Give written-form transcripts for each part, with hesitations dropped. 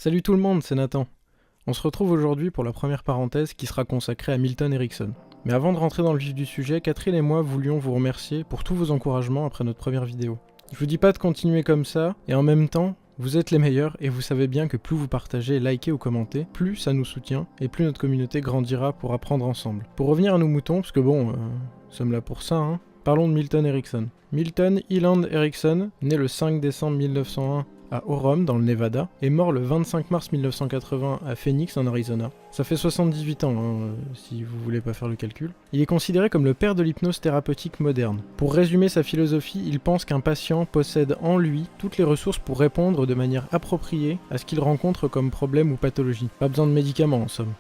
Salut tout le monde, c'est Nathan. On se retrouve aujourd'hui pour la première parenthèse qui sera consacrée à Milton Erickson. Mais avant de rentrer dans le vif du sujet, Catherine et moi voulions vous remercier pour tous vos encouragements après notre première vidéo. Je vous dis pas de continuer comme ça, et en même temps, vous êtes les meilleurs et vous savez bien que plus vous partagez, likez ou commentez, plus ça nous soutient et plus notre communauté grandira pour apprendre ensemble. Pour revenir à nos moutons, parce que nous sommes là pour ça, parlons de Milton Erickson. Milton Eland Erickson, né le 5 décembre 1901 à Orem dans le Nevada, est mort le 25 mars 1980 à Phoenix en Arizona. Ça fait 78 ans, si vous voulez pas faire le calcul. Il est considéré comme le père de l'hypnose thérapeutique moderne. Pour résumer sa philosophie, il pense qu'un patient possède en lui toutes les ressources pour répondre de manière appropriée à ce qu'il rencontre comme problème ou pathologie. Pas besoin de médicaments en somme.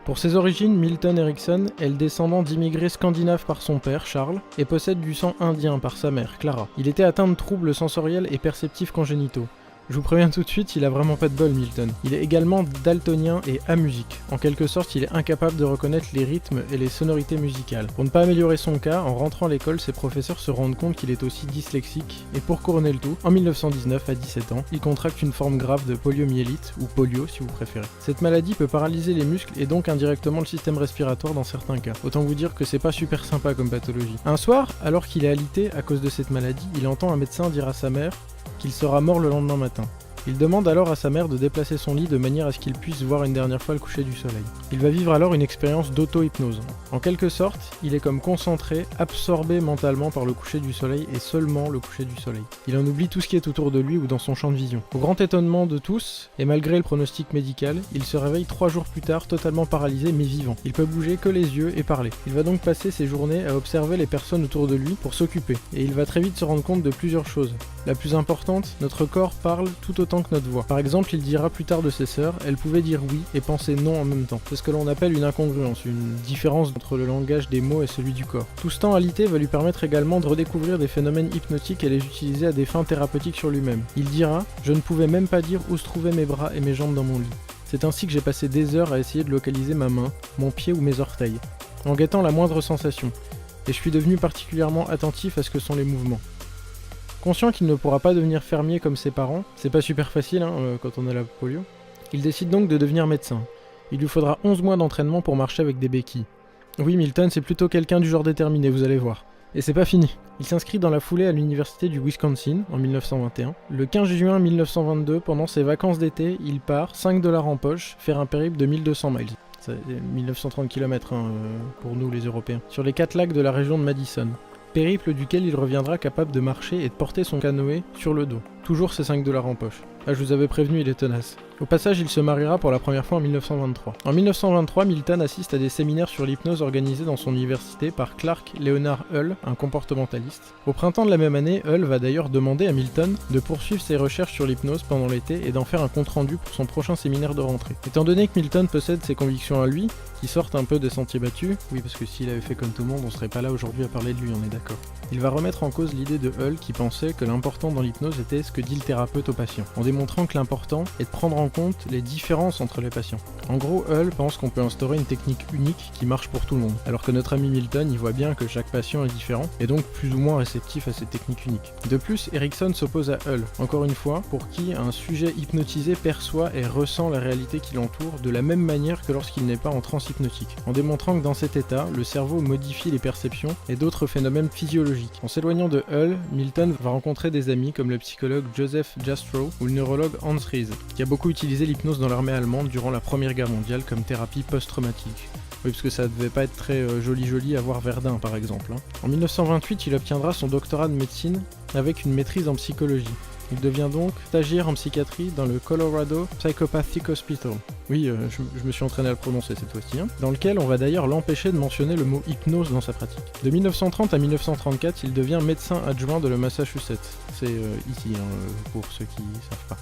Pour ses origines, Milton Erickson est le descendant d'immigrés scandinaves par son père, Charles, et possède du sang indien par sa mère, Clara. Il était atteint de troubles sensoriels et perceptifs congénitaux. Je vous préviens tout de suite, il a vraiment pas de bol, Milton. Il est également daltonien et amusique. En quelque sorte, il est incapable de reconnaître les rythmes et les sonorités musicales. Pour ne pas améliorer son cas, en rentrant à l'école, ses professeurs se rendent compte qu'il est aussi dyslexique, et pour couronner le tout, en 1919, à 17 ans, il contracte une forme grave de poliomyélite, ou polio si vous préférez. Cette maladie peut paralyser les muscles et donc indirectement le système respiratoire dans certains cas. Autant vous dire que c'est pas super sympa comme pathologie. Un soir, alors qu'il est alité à cause de cette maladie, il entend un médecin dire à sa mère qu'il sera mort le lendemain matin. Il demande alors à sa mère de déplacer son lit de manière à ce qu'il puisse voir une dernière fois le coucher du soleil. Il va vivre alors une expérience d'auto-hypnose. En quelque sorte, il est comme concentré, absorbé mentalement par le coucher du soleil et seulement le coucher du soleil. Il en oublie tout ce qui est autour de lui ou dans son champ de vision. Au grand étonnement de tous, et malgré le pronostic médical, il se réveille 3 jours plus tard totalement paralysé mais vivant. Il peut bouger que les yeux et parler. Il va donc passer ses journées à observer les personnes autour de lui pour s'occuper. Et il va très vite se rendre compte de plusieurs choses. La plus importante, notre corps parle tout autant que notre voix. Par exemple, il dira plus tard de ses sœurs, elles pouvaient dire oui et penser non en même temps. C'est ce que l'on appelle une incongruence, une différence entre le langage des mots et celui du corps. Tout ce temps alité va lui permettre également de redécouvrir des phénomènes hypnotiques et les utiliser à des fins thérapeutiques sur lui-même. Il dira « Je ne pouvais même pas dire où se trouvaient mes bras et mes jambes dans mon lit. C'est ainsi que j'ai passé des heures à essayer de localiser ma main, mon pied ou mes orteils, en guettant la moindre sensation. Et je suis devenu particulièrement attentif à ce que sont les mouvements. » Conscient qu'il ne pourra pas devenir fermier comme ses parents, c'est pas super facile quand on a la polio, il décide donc de devenir médecin. Il lui faudra 11 mois d'entraînement pour marcher avec des béquilles. Oui, Milton, c'est plutôt quelqu'un du genre déterminé, vous allez voir. Et c'est pas fini. Il s'inscrit dans la foulée à l'université du Wisconsin en 1921. Le 15 juin 1922, pendant ses vacances d'été, il part, 5 $ en poche, faire un périple de 1200 miles. C'est 1930 km pour nous les Européens. Sur les 4 lacs de la région de Madison. Périple duquel il reviendra capable de marcher et de porter son canoë sur le dos. Toujours ses 5 $ en poche. Ah, je vous avais prévenu, il est tenace. Au passage, il se mariera pour la première fois en 1923. En 1923, Milton assiste à des séminaires sur l'hypnose organisés dans son université par Clark Leonard Hull, un comportementaliste. Au printemps de la même année, Hull va d'ailleurs demander à Milton de poursuivre ses recherches sur l'hypnose pendant l'été et d'en faire un compte-rendu pour son prochain séminaire de rentrée. Étant donné que Milton possède ses convictions à lui, qui sortent un peu des sentiers battus, oui parce que s'il avait fait comme tout le monde, on serait pas là aujourd'hui à parler de lui, on est d'accord. Il va remettre en cause l'idée de Hull qui pensait que l'important dans l'hypnose était ce que dit le thérapeute au patient, en démontrant que l'important est de prendre en compte les différences entre les patients. En gros, Hull pense qu'on peut instaurer une technique unique qui marche pour tout le monde, alors que notre ami Milton y voit bien que chaque patient est différent, et donc plus ou moins réceptif à cette technique unique. De plus, Erickson s'oppose à Hull, encore une fois, pour qui un sujet hypnotisé perçoit et ressent la réalité qui l'entoure de la même manière que lorsqu'il n'est pas en transe hypnotique, en démontrant que dans cet état, le cerveau modifie les perceptions et d'autres phénomènes physiologiques. En s'éloignant de Hull, Milton va rencontrer des amis comme le psychologue Joseph Jastrow ou le neurologue Hans Ries, qui a beaucoup utilisé l'hypnose dans l'armée allemande durant la Première Guerre mondiale comme thérapie post-traumatique. Oui, parce que ça devait pas être très joli à voir Verdun par exemple. En 1928, il obtiendra son doctorat de médecine avec une maîtrise en psychologie. Il devient donc stagiaire en psychiatrie dans le Colorado Psychopathic Hospital. Oui, je me suis entraîné à le prononcer cette fois-ci. Dans lequel on va d'ailleurs l'empêcher de mentionner le mot hypnose dans sa pratique. De 1930 à 1934, il devient médecin adjoint de le Massachusetts. C'est ici, pour ceux qui savent pas.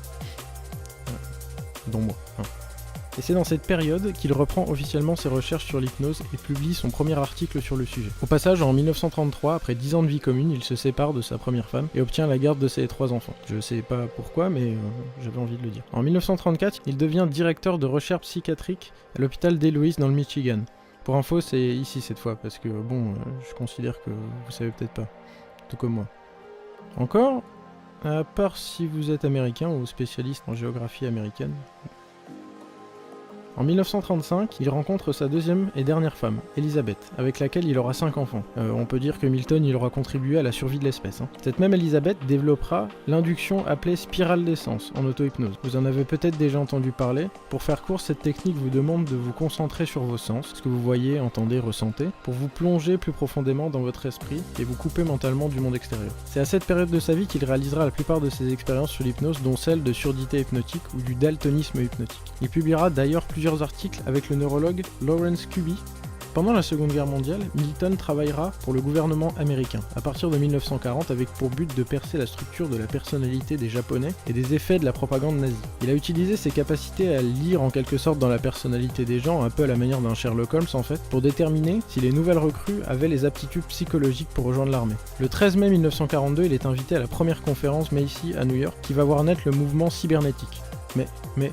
Dont moi. Et c'est dans cette période qu'il reprend officiellement ses recherches sur l'hypnose et publie son premier article sur le sujet. Au passage, en 1933, après 10 ans de vie commune, il se sépare de sa première femme et obtient la garde de ses 3 enfants. Je sais pas pourquoi, mais j'avais envie de le dire. En 1934, il devient directeur de recherche psychiatrique à l'hôpital d'Eloise dans le Michigan. Pour info, c'est ici cette fois, parce que je considère que vous savez peut-être pas, tout comme moi. Encore, à part si vous êtes américain ou spécialiste en géographie américaine. En 1935, il rencontre sa deuxième et dernière femme, Elizabeth, avec laquelle il aura 5 enfants. On peut dire que Milton il aura contribué à la survie de l'espèce. Cette même Elizabeth développera l'induction appelée spirale d'essence en auto-hypnose. Vous en avez peut-être déjà entendu parler. Pour faire court, cette technique vous demande de vous concentrer sur vos sens, ce que vous voyez, entendez, ressentez, pour vous plonger plus profondément dans votre esprit et vous couper mentalement du monde extérieur. C'est à cette période de sa vie qu'il réalisera la plupart de ses expériences sur l'hypnose, dont celle de surdité hypnotique ou du daltonisme hypnotique. Il publiera d'ailleurs plusieurs articles avec le neurologue Lawrence Kuby. Pendant la Seconde Guerre mondiale, Milton travaillera pour le gouvernement américain, à partir de 1940 avec pour but de percer la structure de la personnalité des Japonais et des effets de la propagande nazie. Il a utilisé ses capacités à lire en quelque sorte dans la personnalité des gens, un peu à la manière d'un Sherlock Holmes en fait, pour déterminer si les nouvelles recrues avaient les aptitudes psychologiques pour rejoindre l'armée. Le 13 mai 1942, il est invité à la première conférence Macy à New York, qui va voir naître le mouvement cybernétique. Mais...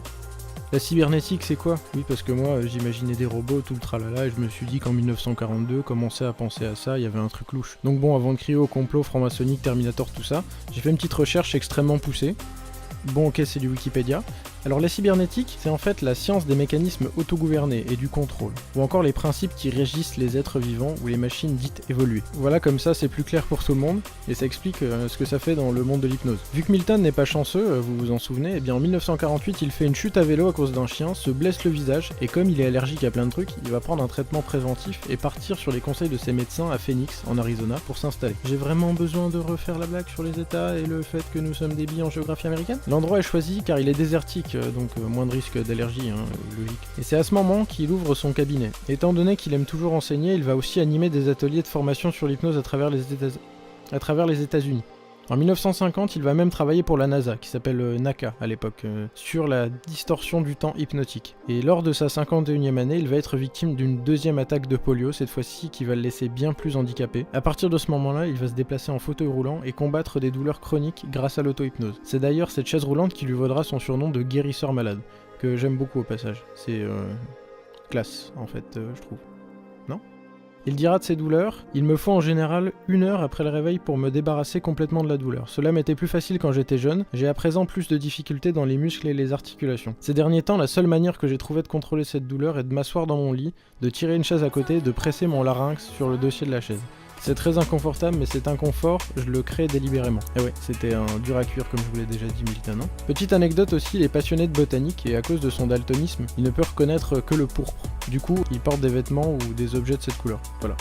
La cybernétique, c'est quoi? Oui, parce que moi, j'imaginais des robots, tout le tralala, et je me suis dit qu'en 1942, commencer à penser à ça, il y avait un truc louche. Donc bon, avant de crier au complot franc-maçonnique, Terminator, tout ça, j'ai fait une petite recherche extrêmement poussée. Bon, ok, c'est du Wikipédia. Alors la cybernétique, c'est en fait la science des mécanismes autogouvernés et du contrôle, ou encore les principes qui régissent les êtres vivants ou les machines dites évoluées. Voilà, comme ça c'est plus clair pour tout le monde, et ça explique ce que ça fait dans le monde de l'hypnose. Vu que Milton n'est pas chanceux, vous vous en souvenez, eh bien en 1948 il fait une chute à vélo à cause d'un chien, se blesse le visage, et comme il est allergique à plein de trucs, il va prendre un traitement préventif et partir sur les conseils de ses médecins à Phoenix, en Arizona, pour s'installer. J'ai vraiment besoin de refaire la blague sur les États et le fait que nous sommes des billes en géographie américaine? L'endroit est choisi car il est désertique, donc moins de risque d'allergie, logique. Et c'est à ce moment qu'il ouvre son cabinet. Étant donné qu'il aime toujours enseigner, il va aussi animer des ateliers de formation sur l'hypnose à travers les États-Unis. En 1950, il va même travailler pour la NASA, qui s'appelle NACA à l'époque, sur la distorsion du temps hypnotique. Et lors de sa 51e année, il va être victime d'une deuxième attaque de polio, cette fois-ci qui va le laisser bien plus handicapé. À partir de ce moment-là, il va se déplacer en fauteuil roulant et combattre des douleurs chroniques grâce à l'auto-hypnose. C'est d'ailleurs cette chaise roulante qui lui vaudra son surnom de guérisseur malade, que j'aime beaucoup au passage. C'est classe, en fait, je trouve. Non ? Il dira de ses douleurs: « Il me faut en général 1 heure après le réveil pour me débarrasser complètement de la douleur. Cela m'était plus facile quand j'étais jeune, j'ai à présent plus de difficultés dans les muscles et les articulations. Ces derniers temps, la seule manière que j'ai trouvé de contrôler cette douleur est de m'asseoir dans mon lit, de tirer une chaise à côté et de presser mon larynx sur le dossier de la chaise. C'est très inconfortable, mais cet inconfort, je le crée délibérément. » Et ouais, c'était un dur à cuire comme je vous l'ai déjà dit Milton. Petite anecdote aussi, il est passionné de botanique et à cause de son daltonisme, il ne peut reconnaître que le pourpre. Du coup, il porte des vêtements ou des objets de cette couleur. Voilà.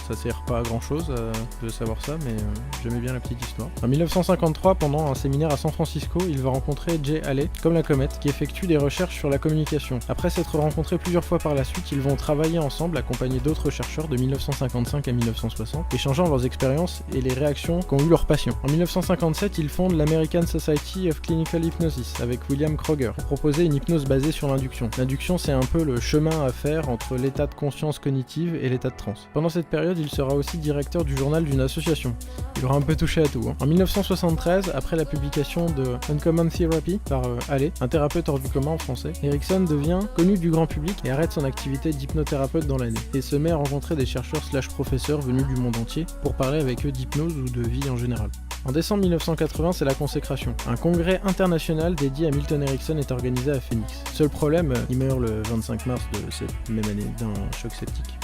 Ça sert pas à grand chose de savoir ça, mais j'aimais bien la petite histoire. En 1953, pendant un séminaire à San Francisco, il va rencontrer Jay Haley, comme la comète, qui effectue des recherches sur la communication. Après s'être rencontrés plusieurs fois par la suite, ils vont travailler ensemble, accompagnés d'autres chercheurs de 1955 à 1960, échangeant leurs expériences et les réactions qu'ont eu leurs patients. En 1957, ils fondent l'American Society of Clinical Hypnosis avec William Kroger pour proposer une hypnose basée sur l'induction. L'induction, c'est un peu le chemin à faire entre l'état de conscience cognitive et l'état de transe. Pendant cette période, il sera aussi directeur du journal d'une association. Il aura un peu touché à tout. En 1973, après la publication de Uncommon Therapy par Haley, un thérapeute hors du commun en français, Erickson devient connu du grand public et arrête son activité d'hypnothérapeute dans l'année, et se met à rencontrer des chercheurs / professeurs venus du monde entier pour parler avec eux d'hypnose ou de vie en général. En décembre 1980, c'est la consécration. Un congrès international dédié à Milton Erickson est organisé à Phoenix. Seul problème, il meurt le 25 mars de cette même année d'un choc septique.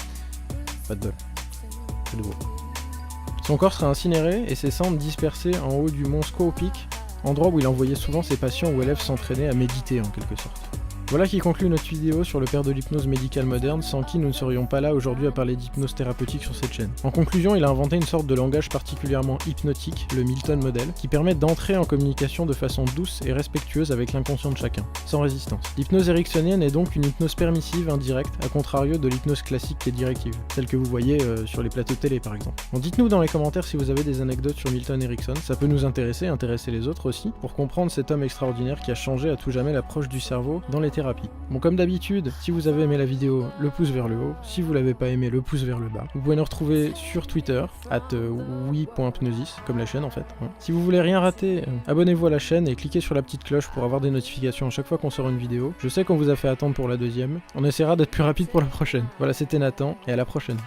Pas de bol. C'est nouveau. Son corps sera incinéré et ses cendres dispersées en haut du mont Squaw Peak, endroit où il envoyait souvent ses patients ou élèves s'entraîner à méditer en quelque sorte. Voilà qui conclut notre vidéo sur le père de l'hypnose médicale moderne, sans qui nous ne serions pas là aujourd'hui à parler d'hypnose thérapeutique sur cette chaîne. En conclusion, il a inventé une sorte de langage particulièrement hypnotique, le Milton Model, qui permet d'entrer en communication de façon douce et respectueuse avec l'inconscient de chacun, sans résistance. L'hypnose ericksonienne est donc une hypnose permissive, indirecte, à contrario de l'hypnose classique qui est directive, celle que vous voyez sur les plateaux de télé par exemple. Bon, dites-nous dans les commentaires si vous avez des anecdotes sur Milton Erickson, ça peut nous intéresser les autres aussi, pour comprendre cet homme extraordinaire qui a changé à tout jamais l'approche du cerveau dans les thérapie. Bon, comme d'habitude, si vous avez aimé la vidéo, le pouce vers le haut. Si vous l'avez pas aimé, le pouce vers le bas. Vous pouvez nous retrouver sur Twitter, @oui.pneusis, comme la chaîne en fait. Si vous voulez rien rater, abonnez-vous à la chaîne et cliquez sur la petite cloche pour avoir des notifications à chaque fois qu'on sort une vidéo. Je sais qu'on vous a fait attendre pour la deuxième. On essaiera d'être plus rapide pour la prochaine. Voilà, c'était Nathan, et à la prochaine.